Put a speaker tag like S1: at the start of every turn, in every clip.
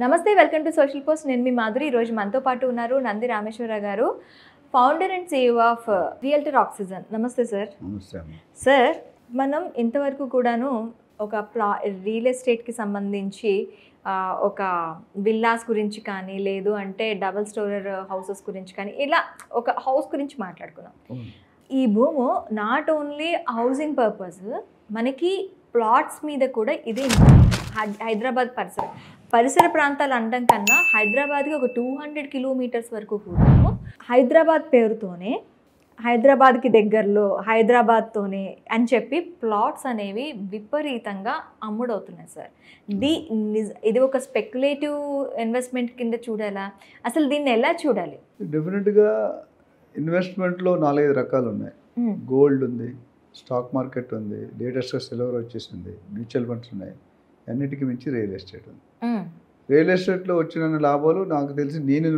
S1: నమస్తే, welcome to social post. నేను మీ మాధురి. ఈరోజు మనతో పాటు ఉన్నారు నంది రామేశ్వరరావు గారు, founder and CEO of realtor oxygen. నమస్తే సార్.
S2: నమస్తే.
S1: సార్, మనం ఇంతవరకు కూడాను ఒక రియల్ ఎస్టేట్కి సంబంధించి ఒక విల్లాస్ గురించి కానీ, లేదు అంటే డబల్ స్టోరర్ హౌసెస్ గురించి కానీ, ఇలా ఒక హౌస్ గురించి మాట్లాడుకున్నాం. ఈ భూము నాట్ ఓన్లీ హౌసింగ్ పర్పస్, మనకి ప్లాట్స్ మీద కూడా ఇదే హైదరాబాద్ పరిసర ప్రాంతాలు అనడం కన్నా హైదరాబాద్కి ఒక 200 కిలోమీటర్స్ వరకు కూడా హైదరాబాద్ పేరుతోనే, హైదరాబాద్కి దగ్గరలో హైదరాబాద్తోనే అని చెప్పి ప్లాట్స్ అనేవి విపరీతంగా అమ్ముడవుతున్నాయి సార్. ఇది ఒక స్పెక్యులేటివ్ ఇన్వెస్ట్మెంట్ కింద చూడాలా? అసలు దీన్ని ఎలా చూడాలి?
S2: డెఫినెట్గా ఇన్వెస్ట్మెంట్లో 4-5 రకాలు ఉన్నాయి. గోల్డ్ ఉంది, స్టాక్ మార్కెట్ ఉంది, లేటెస్ట్గా సిల్వర్ వచ్చేసింది, మ్యూచువల్ ఫండ్స్ ఉన్నాయి, అన్నిటికీ మించి రియల్ ఎస్టేట్ ఉంది. రియల్ ఎస్టేట్లో వచ్చిన లాభాలు నాకు తెలిసి నేను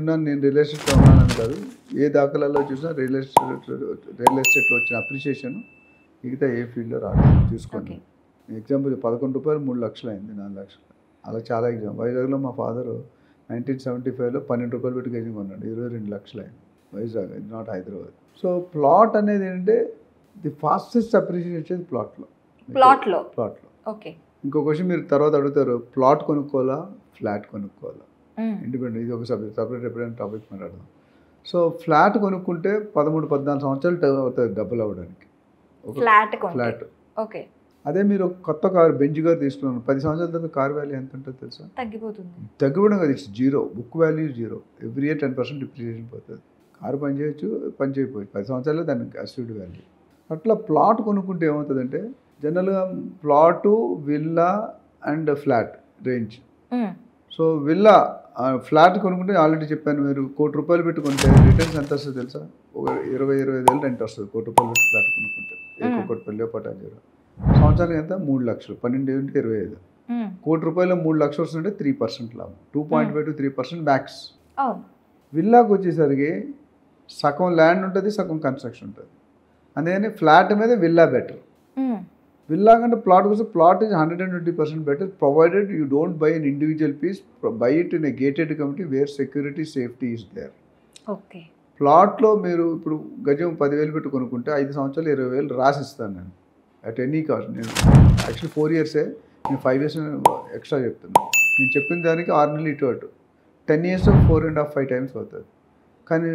S2: రియల్ ఎస్టేట్లో ఉన్నానని కాదు, ఏ దాఖలాల్లో చూసినా రియల్ ఎస్టేట్లో వచ్చిన అప్రిషియేషన్ మిగతా ఏ ఫీల్డ్లో రాదు. చూసుకోండి, ఎగ్జాంపుల్ 11 రూపాయలు 3 లక్షలు అయింది, 4 లక్షలు, అలా చాలా ఎగ్జాంపుల్. వైజాగ్లో మా ఫాదరు 1975లో 12 రూపాయలు పెట్టి కేజీ కొన్నాడు, 22 లక్షలు అయింది. వైజాగ్, ఇది నాట్ హైదరాబాద్. సో ప్లాట్ అనేది ఏంటంటే ది ఫాస్టెస్ట్ అప్రిషియేషన్ వచ్చేది ప్లాట్లో.
S1: ఓకే.
S2: ఇంకో క్వశ్చన్ మీరు తర్వాత అడుగుతారు, ప్లాట్ కొనుక్కోవాలా ఫ్లాట్ కొనుక్కోవాలా? ఇండిపెండెంట్, ఇది ఒక సపరేట్ ఎప్పుడైనా టాపిక్ మాట్లాడదాం. సో ఫ్లాట్ కొనుక్కుంటే 13-14 సంవత్సరాలు అవుతుంది డబ్బులు అవ్వడానికి ఫ్లాట్.
S1: ఓకే.
S2: అదే మీరు కొత్త కారు బెంజ్ కారు తీసుకున్నాను, 10 సంవత్సరాల తర్వాత కార్ వాల్యూ ఎంత ఉంటుంది తెలుసా? తగ్గిపోవడం కదా, it's zero. Book value zero. Every year 10% depreciation పోతుంది. కారు పని చేయొచ్చు, పని చేయకపోవచ్చు, 10 సంవత్సరాలు దానికి అస్యూడ్ వాల్యూ. అట్లా ప్లాట్ కొనుక్కుంటే ఏమవుతుందంటే, జనరల్గా plot, villa and flat range. So villa flat కొనుక్కుంటే ఆల్రెడీ చెప్పాను, మీరు ₹1,00,00,000 పెట్టి కొంటే రిటర్న్స్ ఎంత వస్తుంది తెలుసా? ఒక 20-25 రెంట్ వస్తుంది. ₹1,00,00,000 పెట్టి ఫ్లాట్ కొనుక్కుంటే కూకట్పల్లి పటాంజీలో సంవత్సరానికి ఎంత? 3 లక్షలు, 12-25. ₹1,00,00,000 3 లక్షలు వస్తుంటే 3% లాభం, 2.5-3% మ్యాక్స్. విల్లాకి వచ్చేసరికి సగం ల్యాండ్ ఉంటుంది, సగం కన్స్ట్రక్షన్ ఉంటుంది. అందుకని ఫ్లాట్ మీద విల్లా బెటర్. విల్లా కంటే ప్లాట్ కోసం plot is 120% better, provided you don't buy an individual piece, buy it in a gated community where security safety is there.
S1: Okay.
S2: ప్లాట్లో మీరు ఇప్పుడు గజం 10,000 పెట్టి కొనుక్కుంటే 5 సంవత్సరాలు 20,000 రాసిస్తాను నేను అట్ ఎనీ కాస్ట్. నేను యాక్చువల్లీ 4 ఇయర్సే, నేను 5 ఇయర్స్ ఎక్స్ట్రా చెప్తున్నాను. నేను చెప్పిన దానికి 6 నెలలు ఇటు అటు, 10 ఇయర్స్ 4.5-5 టైమ్స్ అవుతుంది. కానీ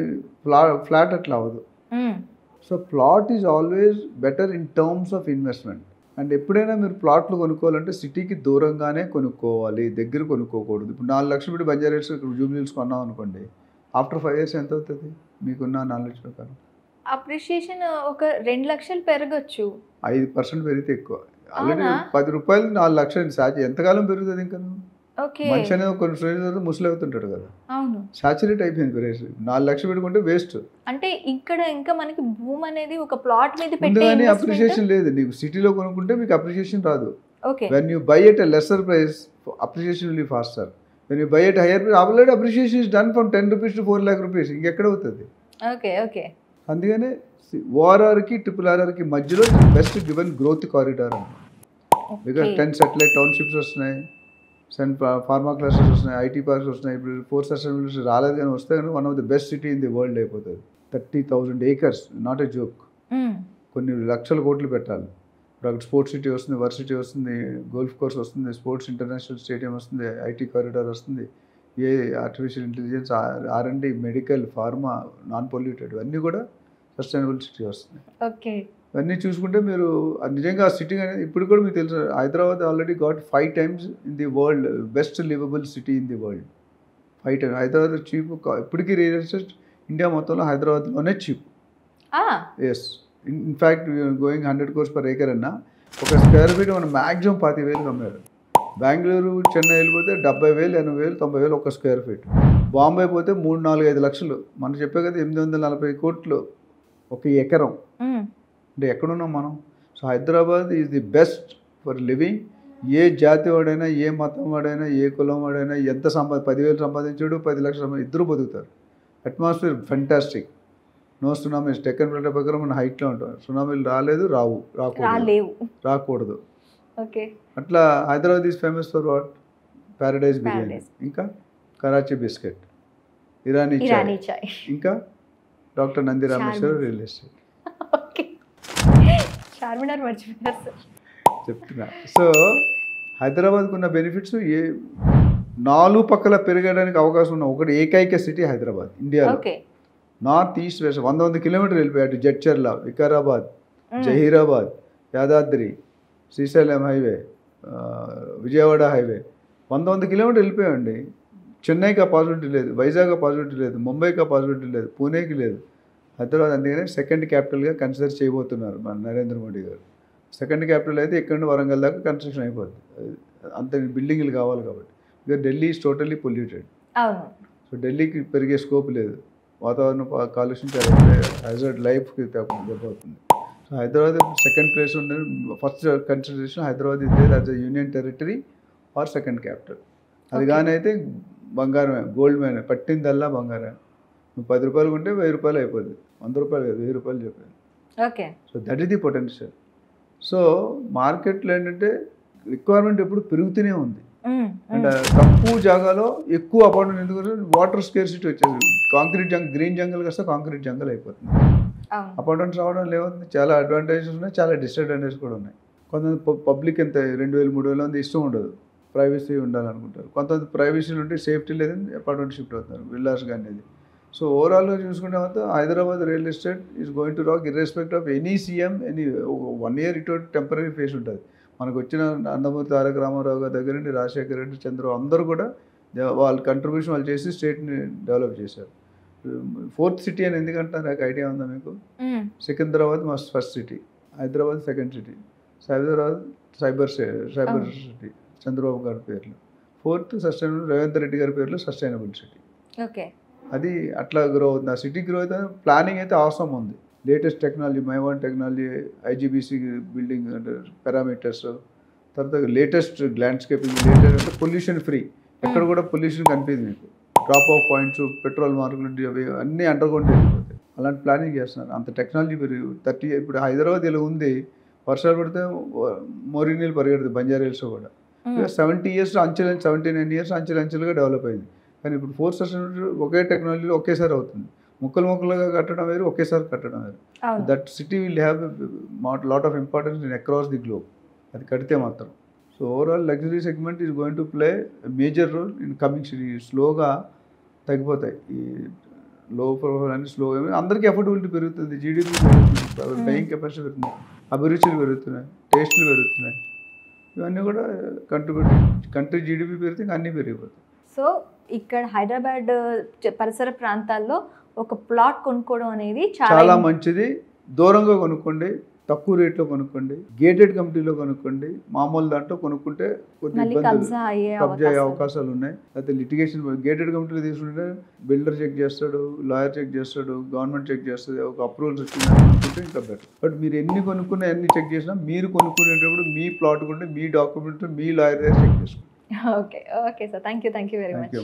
S2: ఫ్లాట్ అట్లా అవ్వదు. So plot is always better in terms of investment. And ఎప్పుడైనా మీరు ప్లాట్లు కొనుక్కోవాలంటే సిటీకి దూరంగానే కొనుక్కోవాలి, దగ్గర కొనుక్కోకూడదు. ఇప్పుడు 4 లక్షలు పెట్టి బంజారాహిల్స్ జూబ్లీహిల్స్ కొన్నాం అనుకోండి, ఆఫ్టర్ 5 ఇయర్స్ ఎంత అవుతుంది మీకున్న నాలెడ్జ్ ప్రకారం?
S1: అప్రిషియేషన్ ఒక 2 లక్షలు పెరగచ్చు,
S2: 5% పెరిగితే ఎక్కువ. ఆల్రెడీ ₹10 4 లక్షలు ఎంతకాలం పెరుగుతుంది ఇంకా? మనిషి అనేది కొన్ని రోజులు ముసలి అవుతుంటాడు కదా, సాచురేట్ అయిపోయింది ప్రైస్. 4 లక్షలు పెట్టుకుంటే వేస్ట్.
S1: అంటే ఇక్కడ ఇంకా మనకి భూమి అనేది ఒక ప్లాట్ మీద
S2: పెట్టి అప్రిషియేషన్ లేదు. నీకు సిటీలో కొనుక్కుంటే మీకు అప్రిషియేషన్ రాదు. When you buy at a lesser price, appreciation will be faster. When you buy at higher price, already appreciation is done from ₹10 to ₹4 lakh. ఇంకెక్కడ అవుతుంది? అందుకనే ORRకి RRRకి మధ్యలో బెస్ట్ గివెన్ గ్రోత్ కారిడార్ అన్నమాట. బికాస్ 10 సెటిలైట్ టౌన్షిప్స్ వస్తున్నాయి, pharma clusters వస్తున్నాయి, IT parks వస్తున్నాయి. ఇప్పుడు 4 sustainability రాలేదు కానీ వస్తే కానీ one of the best city in the world అయిపోతుంది. 30,000 acres, నాట్ ఎ జోక్. కొన్ని లక్షల కోట్లు పెట్టాలి. ఇప్పుడు అక్కడ స్పోర్ట్స్ సిటీ వస్తుంది, వర్సిటీ వస్తుంది, గోల్ఫ్ కోర్స్ వస్తుంది, స్పోర్ట్స్ ఇంటర్నేషనల్ స్టేడియం వస్తుంది, IT కారిడార్ వస్తుంది, artificial intelligence, R&D, medical, pharma, non polluted, అన్నీ కూడా సస్టైనబుల్ సిటీ వస్తుంది. ఇవన్నీ చూసుకుంటే మీరు నిజంగా ఆ సిటీ అనేది ఇప్పుడు కూడా మీకు తెలుసు, Hyderabad already got 5 times in the world best livable city in the world. 5 times. Hyderabad cheap. ఇప్పటికీ రియల్ ఎస్టేట్ ఇండియా మొత్తంలో హైదరాబాద్లోనే cheap. Yes, in fact going 100 crores per acre అన్నా, ఒక స్క్వేర్ ఫీట్ మనం మ్యాక్సిమం 25,000 అమ్మారు. బెంగళూరు, చెన్నై వెళ్ళిపోతే 70,000, 80,000, 90,000 ఒక స్క్వేర్ ఫీట్. బాంబే పోతే 3-4-5 లక్షలు. మనం చెప్పే కదా 840 కోట్లు ఒక ఎకరం. అంటే ఎక్కడున్నాం మనం? So Hyderabad is the best for living. ఏ జాతి వాడైనా, ఏ మతం వాడైనా, ఏ కులం వాడైనా, ఎంత 10,000 సంపాదించాడు, 10 లక్షలు సంపాదించాడు, ఇద్దరు బతుకుతారు. Atmosphere fantastic. No tsunamis. Deccan plateau ప్రకారం మన హైట్లో ఉంటాం. సునామీలు రాకూడదు. అట్లా Hyderabad is famous for what? Paradise biryani, ఇంకా కరాచీ బిస్కెట్, ఇరానీ చాయ్, ఇంకా doctor Nandi Rameshwara real estate.
S1: Charminar మర్చిపోయారు సార్.
S2: చెప్తున్నా. సో హైదరాబాద్కు ఉన్న బెనిఫిట్స్ నాలుగు పక్కల పెరగడానికి అవకాశం ఉన్న ఒకటి ఏకైక సిటీ హైదరాబాద్ ఇండియాలో. నార్త్ ఈస్ట్ వెస్ట్ 100 కిలోమీటర్లు వెళ్ళిపోయాడు. జడ్చర్ల, వికారాబాద్, జహీరాబాద్, యాదాద్రి, శ్రీశైలం హైవే, విజయవాడ హైవే 100 కిలోమీటర్లు వెళ్ళిపోయామండి. చెన్నైకి ఆ పాసిబిలిటీ లేదు, వైజాగ్ ఆ పాసిబిలిటీ లేదు, ముంబైకి ఆ పాసిబిలిటీ లేదు, పూణేకి లేదు. హైదరాబాద్ అందుకనే సెకండ్ క్యాపిటల్గా కన్సిడర్ చేయబోతున్నారు మన నరేంద్ర మోడీ గారు. సెకండ్ క్యాపిటల్ అయితే ఇక్కడ నుండి వరంగల్ దాకా కన్స్ట్రక్షన్ అయిపోద్ది. అంత బిల్డింగ్లు కావాలి కాబట్టి. ఇక Delhi is totally polluted. So ఢిల్లీకి పెరిగే స్కోప్ లేదు. వాతావరణ కాలుష్యం హైజర్డ్ లైఫ్కి దెబ్బవుతుంది. సో హైదరాబాద్ సెకండ్ ప్లేస్ ఉండేది. ఫస్ట్ కన్సిడరేషన్ హైదరాబాద్ ఇదే as a union territory are second capital. అది కానీ అయితే బంగారమే, గోల్డ్ మైన్, పట్టిందల్లా బంగారం. నువ్వు 10 రూపాయలు కొంటే 1000 రూపాయలు అయిపోద్ది. 100 రూపాయలు కాదు, 1000 రూపాయలు చెప్పాను. So that is the potential. So మార్కెట్లో ఏంటంటే రిక్వైర్మెంట్ ఎప్పుడు పెరుగుతూనే ఉంది. అండ్ తక్కువ జాగాలో ఎక్కువ అపార్ట్మెంట్ ఎందుకంటే వాటర్ స్కేర్సిటీ వచ్చేది. కాంక్రీట్ గ్రీన్ జంగల్ కాస్త కాంక్రీట్ జంగల్ అయిపోతుంది. అపార్ట్మెంట్స్ రావడం లేవుంది. చాలా అడ్వాంటేజెస్ ఉన్నాయి, చాలా డిసడ్వాంటేజెస్ కూడా ఉన్నాయి. కొంతమంది పబ్లిక్ ఎంత 2000 3000 మంది ఇష్టం ఉండదు, ప్రైవసీ ఉండాలనుకుంటారు. కొంతమంది ప్రైవసీలు ఉంటే సేఫ్టీ లేదని అపార్ట్మెంట్ షిఫ్ట్ అవుతున్నారు, విల్లాస్ కానీ. సో ఓవరాల్గా చూసుకుంటే మాత్రం Hyderabad real estate is going to rock irrespective of any CM. 1 year ఇటు టెంపరీ ఫేస్ ఉంటుంది. మనకు వచ్చిన నందమూరి తారక రామారావు గారి దగ్గర నుండి రాజశేఖర రెడ్డి, చంద్రబాబు అందరూ కూడా వాళ్ళ కంట్రిబ్యూషన్ వాళ్ళు చేసి స్టేట్ని డెవలప్ చేశారు. 4th సిటీ అని ఎందుకంటారు, నాకు ఐడియా ఉందా మీకు? Secunderabad first city, Hyderabad second city, Hyderabad cyber city Chandrababu గారి పేర్లు, 4th సస్టైనబుల్ రేవంత్ రెడ్డి గారి పేర్లు సస్టైనబుల్ సిటీ. అది అట్లా గ్రో అవుతుంది. ఆ సిటీ గ్రో అవుతుంది. ప్లానింగ్ అయితే అవసరం ఉంది. Latest technology, Mivan technology, IGBC building అంటే పారామీటర్స్, తర్వాత లేటెస్ట్ ల్యాండ్స్కేపింగ్, లేటెస్ట్ అంటే పొల్యూషన్ ఫ్రీ. ఎక్కడ కూడా పొల్యూషన్ కనిపించింది మీకు. డ్రాప్ ఆఫ్ పాయింట్స్, పెట్రోల్ మార్కులు అవి అన్నీ అండర్గ్రౌండ్ వెళ్ళిపోతాయి. అలాంటి ప్లానింగ్ చేస్తున్నారు. అంత టెక్నాలజీ పెరిగి 30 ఇప్పుడు హైదరాబాద్ ఇలా ఉంది. వర్షాలు పడితే మోరీ నీళ్ళు పరిగెడుతుంది బంజారా హిల్స్ కూడా. 70 years 79 years అంచెలంచెలుగా డెవలప్ అయింది. కానీ ఇప్పుడు 4 సస్టైనబుల్ ఒకే టెక్నాలజీలో ఒకేసారి అవుతుంది. ముక్కలుగా కట్టడం వేరు, ఒకేసారి కట్టడం వేరు. That city will have lot of importance in across the globe. అది కడితే మాత్రం. So overall luxury segment is going to play major role in coming city. స్లోగా తగ్గిపోతాయి ఈ లో ప్రొఫైల్ అని. స్లో అందరికీ అఫోర్డబిలిటీ పెరుగుతుంది, జీడిపి పెరుగుతుంది, బయింగ్ కెపాసిటీ పెరుగుతుంది, అభిరుచులు పెరుగుతున్నాయి, టేస్టులు పెరుగుతున్నాయి. ఇవన్నీ కూడా కంట్రీ జీడిపి పెరిగితే అన్నీ పెరిగిపోతాయి.
S1: సో ఇక్కడ హైదరాబాద్ పరిసర ప్రాంతాల్లో ఒక ప్లాట్ కొనుక్కోవడం అనేది చాలా
S2: మంచిది. దూరంగా కొనుక్కోండి, తక్కువ రేట్లో కొనుక్కోండి, గేటెడ్ కమిటీలో కొనుక్కోండి. మామూలు దాంట్లో కొనుక్కుంటే కొద్దిగా కబ్జా అయ్యే అవకాశాలు ఉన్నాయి. అయితే లిటిగేషన్ గేటెడ్ కమిటీలో తీసుకుంటే బిల్డర్ చెక్ చేస్తాడు, లాయర్ చెక్ చేస్తాడు, గవర్నమెంట్ చెక్ చేస్తుంది, ఒక అప్రూవల్స్ వచ్చింది అనుకుంటే ఇంకా బెటర్. బట్ మీరు ఎన్ని కొనుక్కున్నా ఎన్ని చెక్ చేసినా మీరు కొనుక్కునేటప్పుడు మీ ప్లాట్ కొంటే మీ డాక్యుమెంట్ మీ లాయర్ దగ్గర చెక్ చేసుకోండి.
S1: Okay sir, thank you very much.